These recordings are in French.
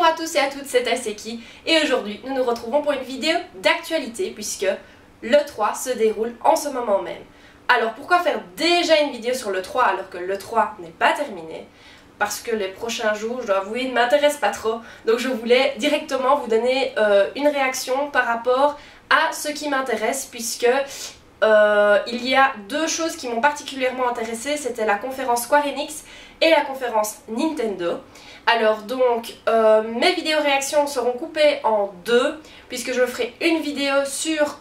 à tous et à toutes, c'est Aseki et aujourd'hui nous nous retrouvons pour une vidéo d'actualité puisque l'E3 se déroule en ce moment même. Alors pourquoi faire déjà une vidéo sur l'E3 alors que l'E3 n'est pas terminé? Parce que les prochains jours, je dois avouer, ne m'intéressent pas trop. Donc je voulais directement vous donner une réaction par rapport à ce qui m'intéresse puisque il y a deux choses qui m'ont particulièrement intéressée, c'était la conférence Square Enix et la conférence Nintendo. Alors donc mes vidéos réactions seront coupées en deux puisque je ferai une vidéo sur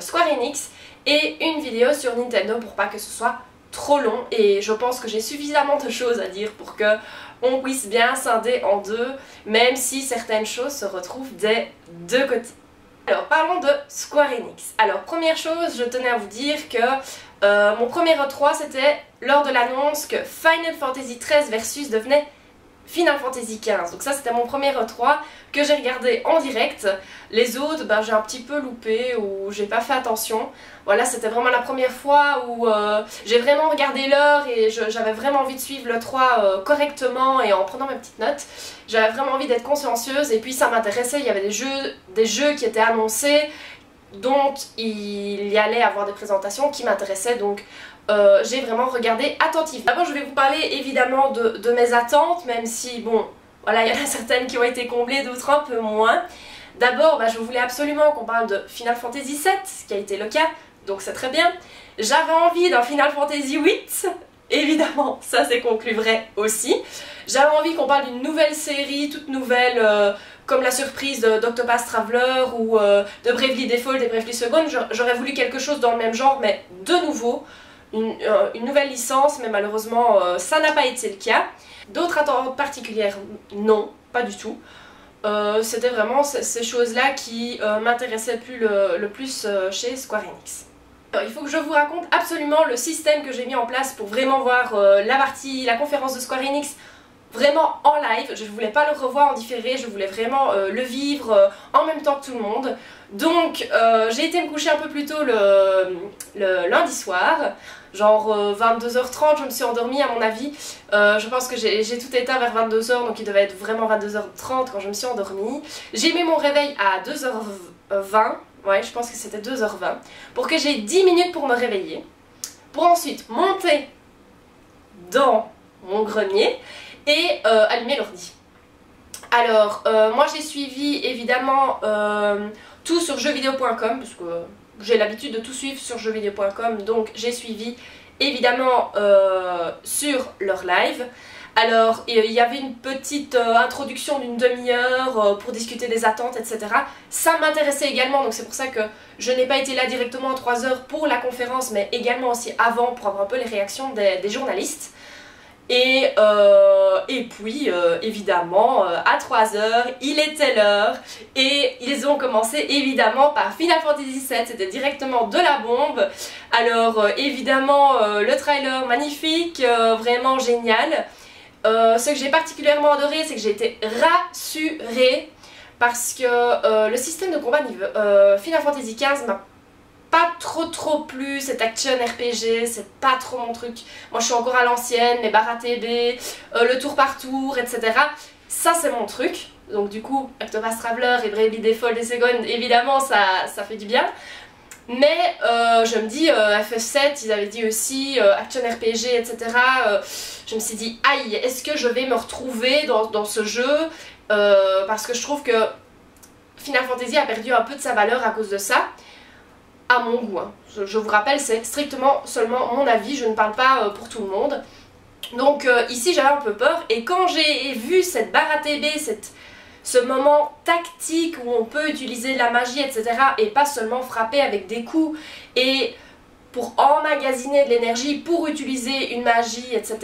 Square Enix et une vidéo sur Nintendo pour pas que ce soit trop long, et je pense que j'ai suffisamment de choses à dire pour que on puisse bien scinder en deux, même si certaines choses se retrouvent des deux côtés. Alors parlons de Square Enix. Alors première chose, je tenais à vous dire que mon premier E3 c'était lors de l'annonce que Final Fantasy XIII Versus devenait Final Fantasy XV. Donc ça c'était mon premier E3 que j'ai regardé en direct. Les autres j'ai un petit peu loupé ou j'ai pas fait attention. Voilà, c'était vraiment la première fois où j'ai vraiment regardé l'heure et j'avais vraiment envie de suivre l'E3 correctement et en prenant mes petites notes. J'avais vraiment envie d'être consciencieuse et puis ça m'intéressait, il y avait des jeux qui étaient annoncés dont il y allait avoir des présentations qui m'intéressaient, donc j'ai vraiment regardé attentivement. D'abord je vais vous parler évidemment de mes attentes, même si bon, voilà, il y en a certaines qui ont été comblées, d'autres un peu moins. D'abord, je voulais absolument qu'on parle de Final Fantasy VII, ce qui a été le cas, donc c'est très bien. J'avais envie d'un Final Fantasy VIII, évidemment, ça s'est conclu vrai aussi. J'avais envie qu'on parle d'une nouvelle série, toute nouvelle, comme la surprise d'Octopath Traveler ou de Bravely Default et Bravely Second. J'aurais voulu quelque chose dans le même genre, mais de nouveau, une nouvelle licence, mais malheureusement ça n'a pas été le cas. D'autres attentes particulières, non, pas du tout. C'était vraiment ces choses-là qui m'intéressaient le plus chez Square Enix. Alors, il faut que je vous raconte absolument le système que j'ai mis en place pour vraiment voir la conférence de Square Enix vraiment en live. Je ne voulais pas le revoir en différé, je voulais vraiment le vivre en même temps que tout le monde. Donc j'ai été me coucher un peu plus tôt le lundi soir, genre 22h30, je me suis endormie à mon avis. Je pense que j'ai tout éteint vers 22h, donc il devait être vraiment 22h30 quand je me suis endormie. J'ai mis mon réveil à 2h20, ouais je pense que c'était 2h20, pour que j'ai 10 minutes pour me réveiller, pour ensuite monter dans mon grenier et allumer l'ordi. Alors moi j'ai suivi évidemment tout sur jeuxvideo.com parce que j'ai l'habitude de tout suivre sur jeuxvideo.com, donc j'ai suivi évidemment sur leur live. Alors il y avait une petite introduction d'une demi-heure pour discuter des attentes, etc. Ça m'intéressait également, donc c'est pour ça que je n'ai pas été là directement en 3 heures pour la conférence, mais également aussi avant pour avoir un peu les réactions des journalistes. Et puis évidemment à 3 heures il était l'heure et ils ont commencé évidemment par Final Fantasy VII, c'était directement de la bombe. Alors évidemment le trailer magnifique, vraiment génial. Ce que j'ai particulièrement adoré, c'est que j'ai été rassurée parce que le système de combat Final Fantasy XV m'a pas trop plu, cet action RPG, c'est pas trop mon truc. Moi je suis encore à l'ancienne, les barres ATB, le tour par tour, etc. Ça c'est mon truc. Donc du coup, Octopath Traveler et Bravely Default et Second, évidemment ça fait du bien. Mais je me dis, FF7, ils avaient dit aussi, action RPG, etc. Je me suis dit, aïe, est-ce que je vais me retrouver dans ce jeu parce que je trouve que Final Fantasy a perdu un peu de sa valeur à cause de ça. À mon goût, hein. Je vous rappelle, c'est strictement seulement mon avis, je ne parle pas pour tout le monde. Donc ici j'avais un peu peur, et quand j'ai vu cette barre ATB, ce moment tactique où on peut utiliser la magie, etc. et pas seulement frapper avec des coups et pour emmagasiner de l'énergie pour utiliser une magie, etc.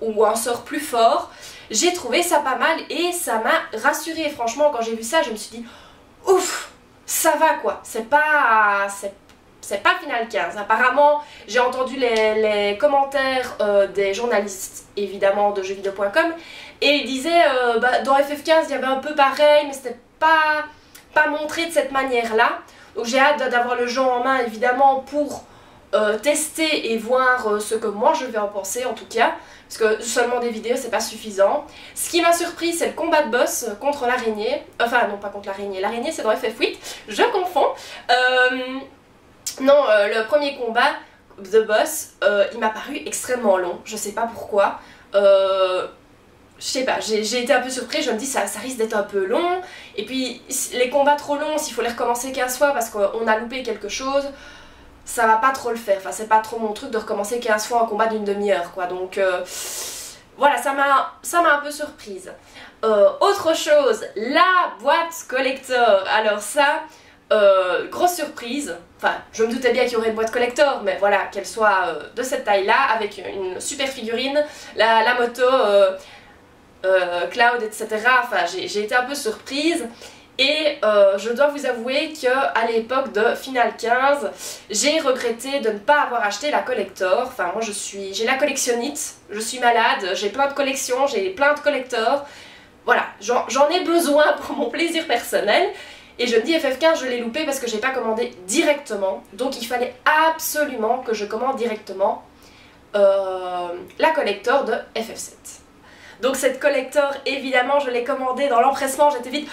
ou un sort plus fort, j'ai trouvé ça pas mal et ça m'a rassurée. Franchement, quand j'ai vu ça, je me suis dit ouf, ça va quoi, c'est pas Final 15. Apparemment, j'ai entendu les commentaires des journalistes, évidemment, de jeuxvideo.com, et ils disaient dans FF15 il y avait un peu pareil, mais c'était pas montré de cette manière-là. Donc j'ai hâte d'avoir le jeu en main, évidemment, pour tester et voir ce que moi je vais en penser en tout cas, parce que seulement des vidéos c'est pas suffisant. Ce qui m'a surpris c'est le combat de boss contre l'araignée, enfin non pas contre l'araignée, l'araignée c'est dans FF8, je confonds. Non, le premier combat de boss, il m'a paru extrêmement long, je sais pas pourquoi. Je sais pas, j'ai été un peu surprise, je me dis ça risque d'être un peu long, et puis les combats trop longs, s'il faut les recommencer 15 fois parce qu'on a loupé quelque chose, ça va pas trop le faire, enfin c'est pas trop mon truc de recommencer 15 fois un combat d'une demi-heure quoi, donc voilà, ça m'a un peu surprise. Autre chose, la boîte collector, alors ça, grosse surprise, enfin je me doutais bien qu'il y aurait une boîte collector, mais voilà, qu'elle soit de cette taille là, avec une super figurine, la moto... Cloud, etc. Enfin, j'ai été un peu surprise et je dois vous avouer qu'à l'époque de Final 15, j'ai regretté de ne pas avoir acheté la collector. Enfin, moi j'ai la collectionnite, je suis malade, j'ai plein de collections, j'ai plein de collectors. Voilà, j'en ai besoin pour mon plaisir personnel. Et je me dis FF15 je l'ai loupé parce que j'ai pas commandé directement. Donc il fallait absolument que je commande directement la collector de FF7. Donc cette collector, évidemment, je l'ai commandée dans l'empressement, j'étais vite,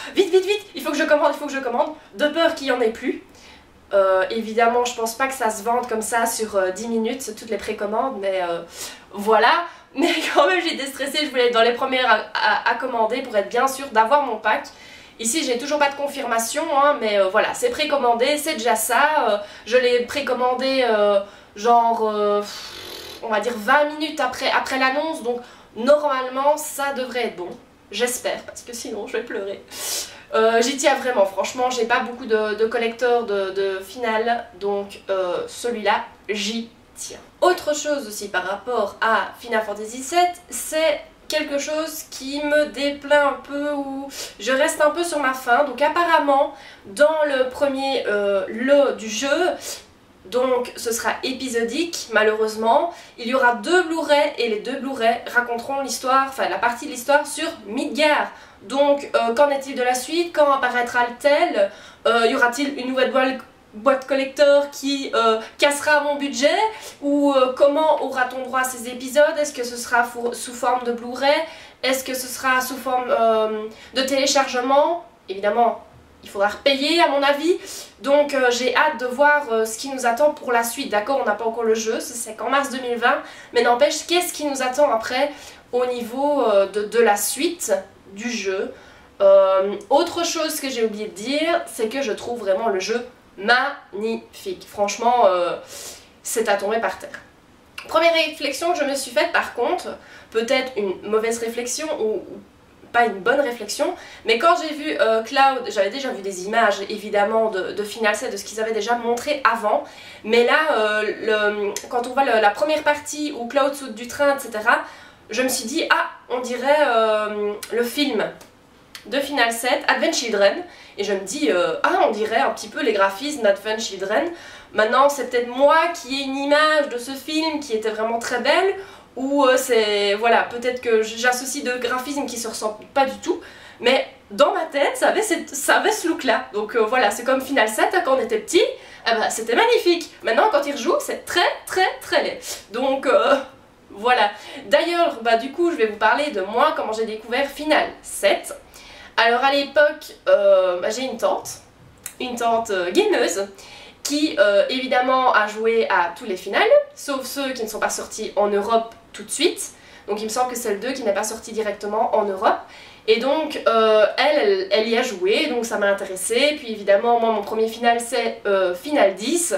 il faut que je commande, de peur qu'il n'y en ait plus. Évidemment, je pense pas que ça se vende comme ça sur 10 minutes, toutes les précommandes, mais voilà. Mais quand même, j'étais stressée, je voulais être dans les premières à commander pour être bien sûre d'avoir mon pack. Ici, j'ai toujours pas de confirmation, hein, mais voilà, c'est précommandé, c'est déjà ça. Je l'ai précommandé on va dire 20 minutes après l'annonce, donc... Normalement, ça devrait être bon, j'espère, parce que sinon je vais pleurer. J'y tiens vraiment, franchement, j'ai pas beaucoup de collectors de Final, donc celui-là, j'y tiens. Autre chose aussi par rapport à Final Fantasy VII, c'est quelque chose qui me déplaît un peu, ou je reste un peu sur ma faim. Donc apparemment, dans le premier lot du jeu, donc ce sera épisodique malheureusement, il y aura 2 Blu-ray et les 2 Blu-ray raconteront l'histoire, enfin la partie de l'histoire sur Midgar. Donc qu'en est-il de la suite? Quand apparaîtra-t-elle? Y aura-t-il une nouvelle boîte collector qui cassera mon budget? Ou comment aura-t-on droit à ces épisodes? Est-ce que ce sera sous forme de Blu-ray? Est-ce que ce sera sous forme de téléchargement? Évidemment, il faudra repayer à mon avis, donc j'ai hâte de voir ce qui nous attend pour la suite. D'accord, on n'a pas encore le jeu, c'est qu'en mars 2020, mais n'empêche, qu'est-ce qui nous attend après au niveau de la suite du jeu. Autre chose que j'ai oublié de dire, c'est que je trouve vraiment le jeu magnifique. Franchement, c'est à tomber par terre. Première réflexion que je me suis faite par contre, peut-être une mauvaise réflexion ou pas une bonne réflexion, mais quand j'ai vu Cloud, j'avais déjà vu des images évidemment de Final 7, de ce qu'ils avaient déjà montré avant, mais là quand on voit la première partie où Cloud saute du train, etc., je me suis dit, ah, on dirait le film de Final 7, Advent Children, et je me dis, ah, on dirait un petit peu les graphismes d'Advent Children. Maintenant, c'est peut-être moi qui ai une image de ce film qui était vraiment très belle, ou c'est, voilà, peut-être que j'associe deux graphismes qui se ressemblent pas du tout, mais dans ma tête, ça avait ce look-là. Donc voilà, c'est comme Final 7, hein, quand on était petit, c'était magnifique. Maintenant, quand il rejoue, c'est très très très laid. Donc voilà. D'ailleurs, du coup, je vais vous parler de moi, comment j'ai découvert Final 7. Alors à l'époque, j'ai une tante gameuse, qui évidemment a joué à tous les finales, sauf ceux qui ne sont pas sortis en Europe tout de suite. Donc il me semble que c'est le 2 qui n'est pas sorti directement en Europe. Et donc elle y a joué, donc ça m'a intéressée. Puis évidemment, moi mon premier final c'est Final 10.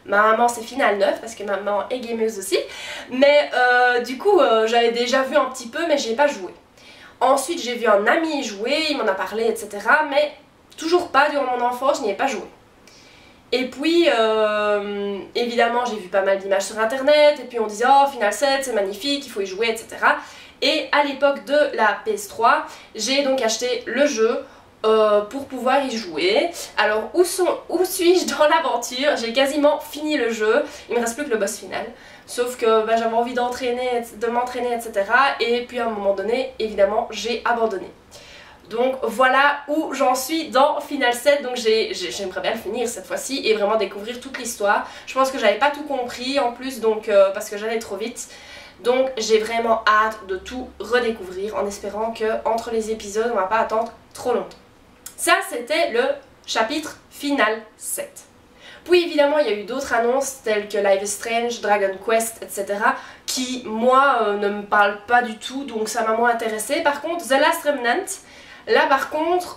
Ma maman c'est Final 9 parce que ma maman est gameuse aussi. Mais du coup j'avais déjà vu un petit peu mais j'ai pas joué. Ensuite j'ai vu un ami jouer, il m'en a parlé etc. Mais toujours pas durant mon enfance, je n'y ai pas joué. Et puis, évidemment, j'ai vu pas mal d'images sur internet, et puis on disait « Oh, Final 7, c'est magnifique, il faut y jouer, etc. » Et à l'époque de la PS3, j'ai donc acheté le jeu pour pouvoir y jouer. Alors, où suis-je dans l'aventure? J'ai quasiment fini le jeu, il me reste plus que le boss final. Sauf que j'avais envie de m'entraîner, etc. Et puis à un moment donné, évidemment, j'ai abandonné. Donc voilà où j'en suis dans Final 7, donc j'aimerais bien le finir cette fois-ci et vraiment découvrir toute l'histoire. Je pense que j'avais pas tout compris en plus, donc parce que j'allais trop vite. Donc j'ai vraiment hâte de tout redécouvrir en espérant que entre les épisodes on va pas attendre trop longtemps. Ça c'était le chapitre Final 7. Puis évidemment il y a eu d'autres annonces telles que Life is Strange, Dragon Quest, etc. qui moi ne me parlent pas du tout, donc ça m'a moins intéressée. Par contre The Last Remnant, là par contre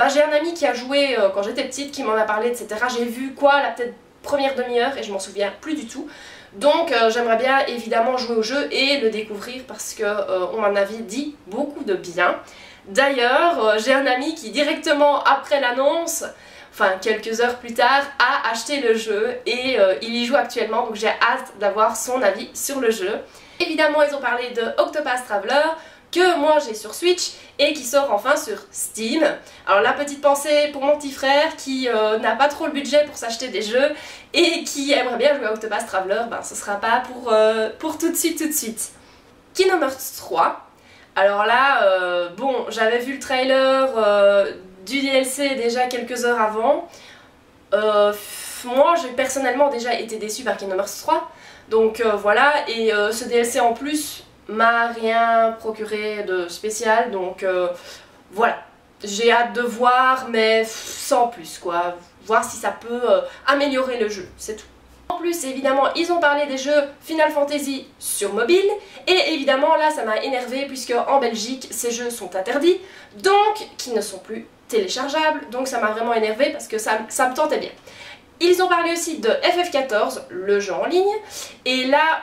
j'ai un ami qui a joué quand j'étais petite, qui m'en a parlé, etc. J'ai vu quoi, la peut-être première demi-heure et je m'en souviens plus du tout. Donc j'aimerais bien évidemment jouer au jeu et le découvrir parce que on m'en avait dit beaucoup de bien. D'ailleurs j'ai un ami qui directement après l'annonce, enfin quelques heures plus tard, a acheté le jeu et il y joue actuellement, donc j'ai hâte d'avoir son avis sur le jeu. Évidemment ils ont parlé de Octopath Traveler, que moi j'ai sur Switch et qui sort enfin sur Steam. Alors la petite pensée pour mon petit frère qui n'a pas trop le budget pour s'acheter des jeux et qui aimerait bien jouer à Octopath Traveler, ben ce sera pas pour tout de suite. Kingdom Hearts 3. Alors là, bon, j'avais vu le trailer du DLC déjà quelques heures avant. Moi j'ai personnellement déjà été déçue par Kingdom Hearts 3. Donc voilà, et ce DLC en plus m'a rien procuré de spécial, donc voilà, j'ai hâte de voir, mais sans plus quoi, voir si ça peut améliorer le jeu, c'est tout. En plus évidemment ils ont parlé des jeux Final Fantasy sur mobile, et évidemment là ça m'a énervé puisque en Belgique ces jeux sont interdits, donc qui ne sont plus téléchargeables, donc ça m'a vraiment énervé parce que ça me tentait bien. Ils ont parlé aussi de FF14, le jeu en ligne, et là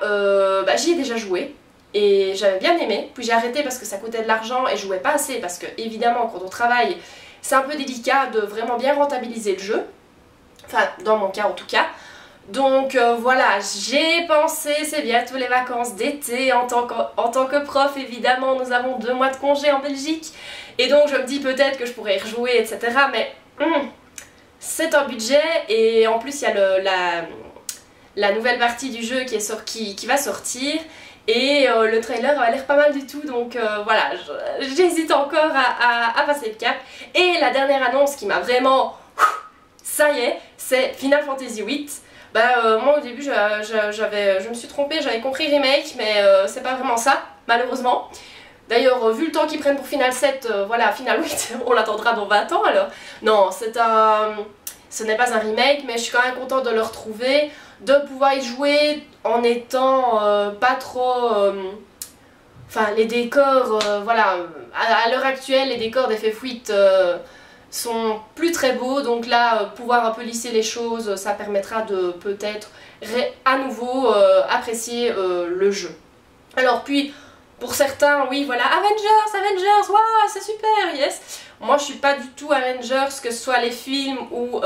j'y ai déjà joué. Et j'avais bien aimé, puis j'ai arrêté parce que ça coûtait de l'argent et je jouais pas assez parce que évidemment quand on travaille c'est un peu délicat de vraiment bien rentabiliser le jeu, enfin dans mon cas en tout cas. Donc voilà, j'ai pensé, c'est bientôt les vacances d'été, en tant que prof évidemment nous avons 2 mois de congé en Belgique et donc je me dis peut-être que je pourrais y rejouer etc, mais c'est un budget et en plus il y a la nouvelle partie du jeu qui va sortir. Et le trailer a l'air pas mal du tout, donc voilà, j'hésite encore à passer le cap. Et la dernière annonce qui m'a vraiment... Ça y est, c'est Final Fantasy VIII. Moi au début je me suis trompée, j'avais compris remake, mais c'est pas vraiment ça, malheureusement. D'ailleurs, vu le temps qu'ils prennent pour Final 7, voilà, Final 8, on l'attendra dans 20 ans alors. Non, ce n'est pas un remake, mais je suis quand même contente de le retrouver, de pouvoir y jouer en étant pas trop... Enfin, les décors, voilà, à l'heure actuelle, les décors d'FF8 sont plus très beaux, donc là, pouvoir un peu lisser les choses, ça permettra de peut-être à nouveau apprécier le jeu. Alors puis, pour certains, oui, voilà, Avengers, waouh, c'est super, yes. Moi, je suis pas du tout Avengers, que ce soit les films ou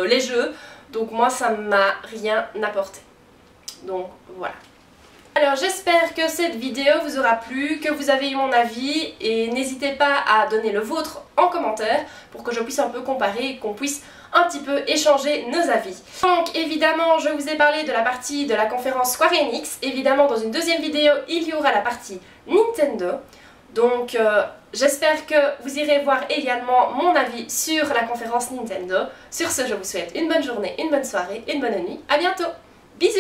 les jeux, donc moi, ça m'a rien apporté. Donc, voilà. Alors j'espère que cette vidéo vous aura plu, que vous avez eu mon avis et n'hésitez pas à donner le vôtre en commentaire pour que je puisse un peu comparer et qu'on puisse un petit peu échanger nos avis. Donc évidemment je vous ai parlé de la partie de la conférence Square Enix, évidemment dans une deuxième vidéo il y aura la partie Nintendo. Donc j'espère que vous irez voir également mon avis sur la conférence Nintendo. Sur ce je vous souhaite une bonne journée, une bonne soirée, une bonne nuit, à bientôt, bisous!